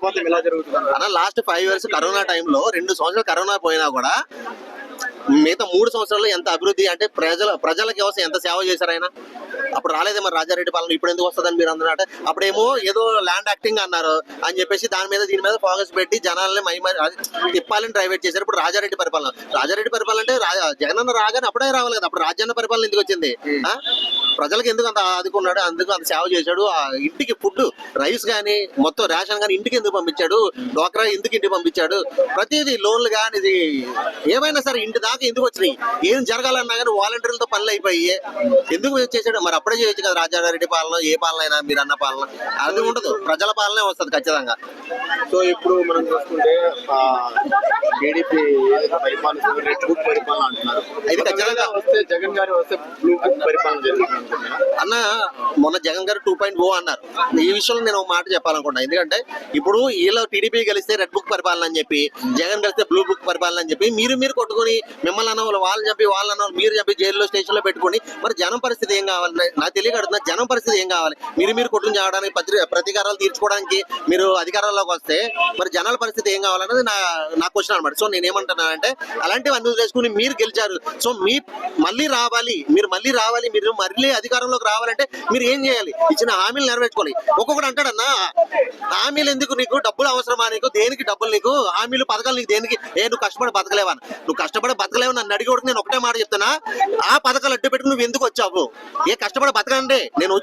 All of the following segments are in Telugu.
పోతే ఎలా జరుగుతుంది అన్న? లాస్ట్ 5 years కరోనా టైంలో 2 సంవత్సరాలు కరోనా పోయినా కూడా మిగతా 3 సంవత్సరాల్లో ఎంత అభివృద్ధి అంటే ప్రజలకి వ్యవస్థ ఎంత సేవ చేశారు ఆయన. అప్పుడు రాలేదే మరి రాజారెడ్డి పాలన, ఇప్పుడు ఎందుకు వస్తుందని మీరు అందరూ అంటే అప్పుడేమో ఏదో ల్యాండ్ యాక్టింగ్ అన్నారు అని చెప్పేసి దీని మీద ఫోకస్ పెట్టి జనాలని తిప్పాలని ప్రైవేట్ చేశారు. ఇప్పుడు రాజారెడ్డి పరిపాలన అంటే జగనన్న రాగానే అప్పుడే రావాలి కదా, అప్పుడు రాజ్యాంగ పరిపాలన ఎందుకు వచ్చింది? ప్రజలకు ఎందుకు అంత ఆదుకున్నాడు, అందుకు అంత సేవ చేశాడు. ఆ ఇంటికి ఫుడ్ రైస్ కానీ మొత్తం రేషన్ కానీ ఇంటికి ఎందుకు పంపించాడు, డ్వాక్రా ఎందుకు ఇంటికి పంపించాడు, ప్రతిదీ లోన్లు కానీ ఇది ఏమైనా సరే ఇంటి దాకా ఎందుకు వచ్చినాయి, ఏం జరగాలన్నా కానీ వాలంటీర్లతో పనులు అయిపోయి ఎందుకు చేశాడు? మరి అప్పుడే చేయొచ్చు కదా. రాజారెడ్డి పాలన ఏ పాలన అయినా మీరు అన్న పాలన అది ఉండదు, ప్రజల పాలనే వస్తుంది ఖచ్చితంగా. సో ఇప్పుడు మనం చూసుకుంటే టీడీపీ పరిపాలన రెడ్ బుక్ పరిపాలన అంటున్నారు, ఇది ఖచ్చితంగా వస్తే జగన్ గారు వస్తే బ్లూ బుక్ పరిపాలన జరుగుతుంది అన్న. మొన్న జగన్ గారు 2.0 అన్నారు. ఈ విషయంలో నేను ఒక మాట చెప్పాలనుకుంటా. ఎందుకంటే ఇప్పుడు వీళ్ళు టీడీపీ గెలిస్తే రెడ్ బుక్ పరిపాలన అని చెప్పి, జగన్ గెలిస్తే బ్లూ బుక్ పరిపాలన అని చెప్పి మీరు కొట్టుకుని మిమ్మల్ని అన్న వాళ్ళు చెప్పి వాళ్ళని మీరు చెప్పి జైల్లో స్టేషన్ లో పెట్టుకుని మరి జనం పరిస్థితి ఏం కావాలి నాకు తెలియకడుతున్నా. జనం పరిస్థితి ఏం కావాలి? మీరు కొట్టుకుని చేయడానికి ప్రతీకారాలు తీర్చుకోవడానికి మీరు అధికారంలోకి వస్తే మరి జనాల పరిస్థితి ఏం కావాలన్నది నా క్వశ్చన్ అనమాట. సో నేనేమంటున్నా అంటే అలాంటివి అన్ని చేసుకుని మీరు గెలిచారు. సో మళ్ళీ రావాలి, మీరు మళ్ళీ అధికారంలోకి రావాలంటే మీరు ఏం చేయాలి? ఇచ్చిన హామీలు నెరవేర్చుకోవాలి. ఒక్కొక్కడు అంటాడన్నా హామీలు ఎందుకు, నీకు డబ్బులు అవసరమా, నీకు దేనికి డబ్బులు, నీకు హామీలు పథకాలు నీకు దేనికి, నువ్వు కష్టపడి బతకలేవా, నువ్వు కష్టపడి బతకలేవు నన్ను అడిగేవాడికి నేను ఒకటే మాట చెప్తున్నా, ఆ పథకాలు అడ్డు పెట్టుకుని నువ్వు ఎందుకు వచ్చావు? ఏ కష్టపడి బతకండి, నేను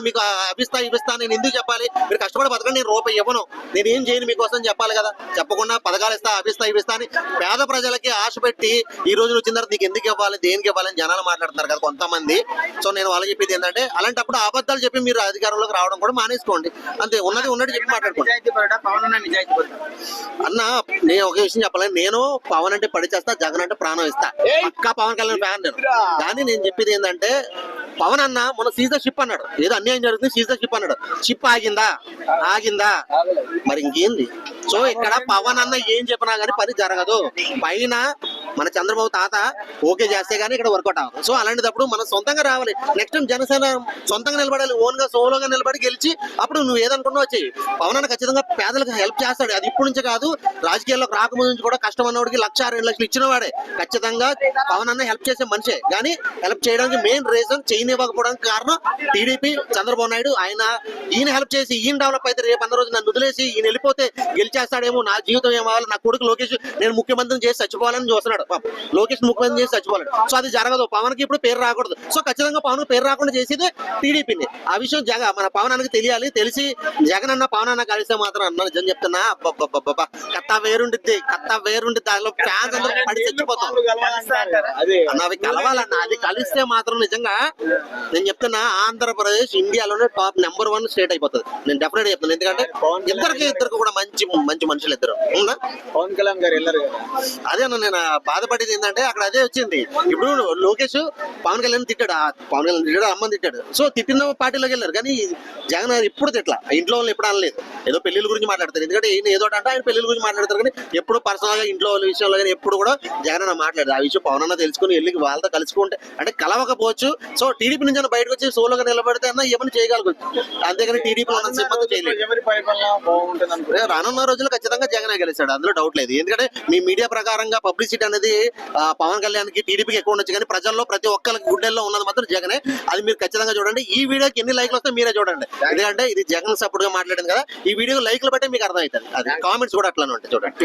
మీకు ఇప్పిస్తా నేను ఎందుకు చెప్పాలి? మీరు కష్టపడి బతకండి, నేను రూపాయి ఇవ్వను, నేను ఏం చేయను మీకోసం చెప్పాలి కదా. చెప్పకుండా పథకాలు ఇప్పిస్తా అని పేద ప్రజలకి ఆశ పెట్టి ఈ రోజు వచ్చిన తర్వాత నీకు ఎందుకు ఇవ్వాలి, దేనికి ఇవ్వాలని జనాలు మాట్లాడుతున్నారు కదా కొంతమంది. సో నేను వాళ్ళకి చెప్పేది ఏంటంటే అలాంటప్పుడు అబద్ధాలు చెప్పి మీరు అధికారంలోకి రావడం కూడా మానేసుకోండి, అంతే. ఉన్నట్టు చెప్పి మాట్లాడుకోండి అన్న. నేను ఒక విషయం చెప్పాలి, నేను పవన్ అంటే పడిచేస్తా, జగన్ అంటే ప్రాణం ఇస్తా, పక్కా పవన్ కళ్యాణ్ ఫ్యాన్ నేను. కానీ నేను చెప్పేది ఏంటంటే పవన్ అన్న మన సీజ్ ద షిప్ అన్నాడు, ఏదో అన్యాయం జరుగుతుంది సీజ్ ద షిప్ అన్నాడు. షిప్ ఆగిందా మరి ఇంకేంది? సో ఇక్కడ పవన్ అన్న ఏం చెప్పినా గానీ పని జరగదు. పైన మన చంద్రబాబు తాత ఓకే చేస్తే గానీ ఇక్కడ వర్కౌట్ అవ్వదు. సో అలాంటిదప్పుడు మనం సొంతంగా రావాలి. నెక్స్ట్ టైం జనసేన సొంతంగా నిలబడాలి, ఓన్ గా సోలోగా నిలబడి గెలిచి అప్పుడు నువ్వు ఏదనుకున్నావు వచ్చి. పవన్ అన్న ఖచ్చితంగా పేదలకు హెల్ప్ చేస్తాడు, అది ఇప్పటి నుంచి కాదు, రాజకీయాల్లోకి రాకముందు నుంచి కూడా. కష్టం అన్నవాడికి 1,00,000-2,00,000 ఇచ్చిన వాడే. ఖచ్చితంగా పవన్ అన్న హెల్ప్ చేసే మనిషే. కానీ హెల్ప్ చేయడానికి మెయిన్ రీజన్ చేయనివ్వకపోవడానికి కారణం టీడీపీ, చంద్రబాబు నాయుడు. ఈయన హెల్ప్ చేసి ఈయన డెవలప్ అయితే రేపు అన్న రోజు నన్ను వదిలేసి ఈయన వెళ్ళిపోతే గెలిచేస్తాడేమో, నా జీవితం ఏమవ్వాలి, నా కొడుకు లోకేష్ నేను ముఖ్యమంత్రిని చేసి చచ్చిపోవాలని చూస్తున్నాడు. లోకేష్ ముఖ్యమంత్రి చేసి చచ్చిపోవాలి. సో అది జరగదు, పవన్ కి ఇప్పుడు పేరు రాకూడదు. సో ఖచ్చితంగా పవన్ పేరు రాకుండా చేసేది టీడీపీని. ఆ విషయం మన పవన్ అన్నకి తెలియాలి. తెలిసి జగన్ అన్న పవన్ అన్న కలిస్తే మాత్రం అన్న నిజం చెప్తున్నా కత్తా వేరుండిద్ది, దానిలో ఫ్యాన్స్ అందరూ పడి చచ్చిపోతాం అన్న. అవి కలవాలన్న, అది కలిస్తే మాత్రం నిజంగా నేను చెప్తున్నా ఆంధ్రప్రదేశ్ ఇండియాలోనే టాప్ నెంబర్ 1 స్టేట్ అయిపోతుంది. నేను డెఫినెట్ చెప్తాను. ఎందుకంటే ఇద్దరికి కూడా మంచి మనుషులు ఇద్దరు. పవన్ కళ్యాణ్ గారు వెళ్ళారు కదా, అదే అన్న నేను బాధపడేది ఏంటంటే అక్కడ అదే వచ్చింది. ఇప్పుడు లోకేష్ పవన్ కళ్యాణ్ తిట్టాడు, అమ్మని తిట్టాడు. సో తిట్టిన పార్టీలోకి వెళ్ళారు. కానీ జగన్ గారు ఇప్పుడు తిట్లా, ఇంట్లో వాళ్ళు ఎప్పుడు అనలేదు. ఏదో పెళ్లిళ్ళ గురించి మాట్లాడతారు, ఎందుకంటే ఈయన ఏదో అంటే ఆయన పెళ్లిళ్ళ గురించి మాట్లాడతారు. కానీ ఎప్పుడు పర్సనల్ గా ఇంట్లో వాళ్ళ విషయంలో కానీ ఎప్పుడు కూడా జగన్ అన్న మాట్లాడదు. ఆ విషయం పవన్ అన్న తెలుసుకుని వెళ్ళి వాళ్ళతో కలుసుకుంటే అంటే కలవకపోవచ్చు. సో టీడీపీ నుంచి బయటకు వచ్చి సోలోగా నిలబడితే అన్న ఏమైనా చేయగలగచ్చు, అంతేగాని టీడీపీ రానున్న రోజుల్లో ఖచ్చితంగా జగన్ గెలిచాడు, అందులో డౌట్ లేదు. ఎందుకంటే మీ మీడియా ప్రకారంగా పబ్లిసిటీ అనేది పవన్ కళ్యాణ్ కి టీడీపీకి ఎక్కువ ఉండొచ్చు, కానీ ప్రజల్లో ప్రతి ఒక్కరికి గుండెల్లో ఉన్నది మాత్రం జగనే. అది మీరు ఖచ్చితంగా చూడండి. ఈ వీడియోకి ఎన్ని లైక్లు వస్తే మీరే చూడండి. ఎందుకంటే ఇది జగన్ సపోర్ట్ గా మాట్లాడింది కదా. ఈ వీడియో లైక్లు బట్టి మీకు అర్థమవుతుంది. అది కామెంట్స్ కూడా అట్లానే ఉంటాయి చూడండి.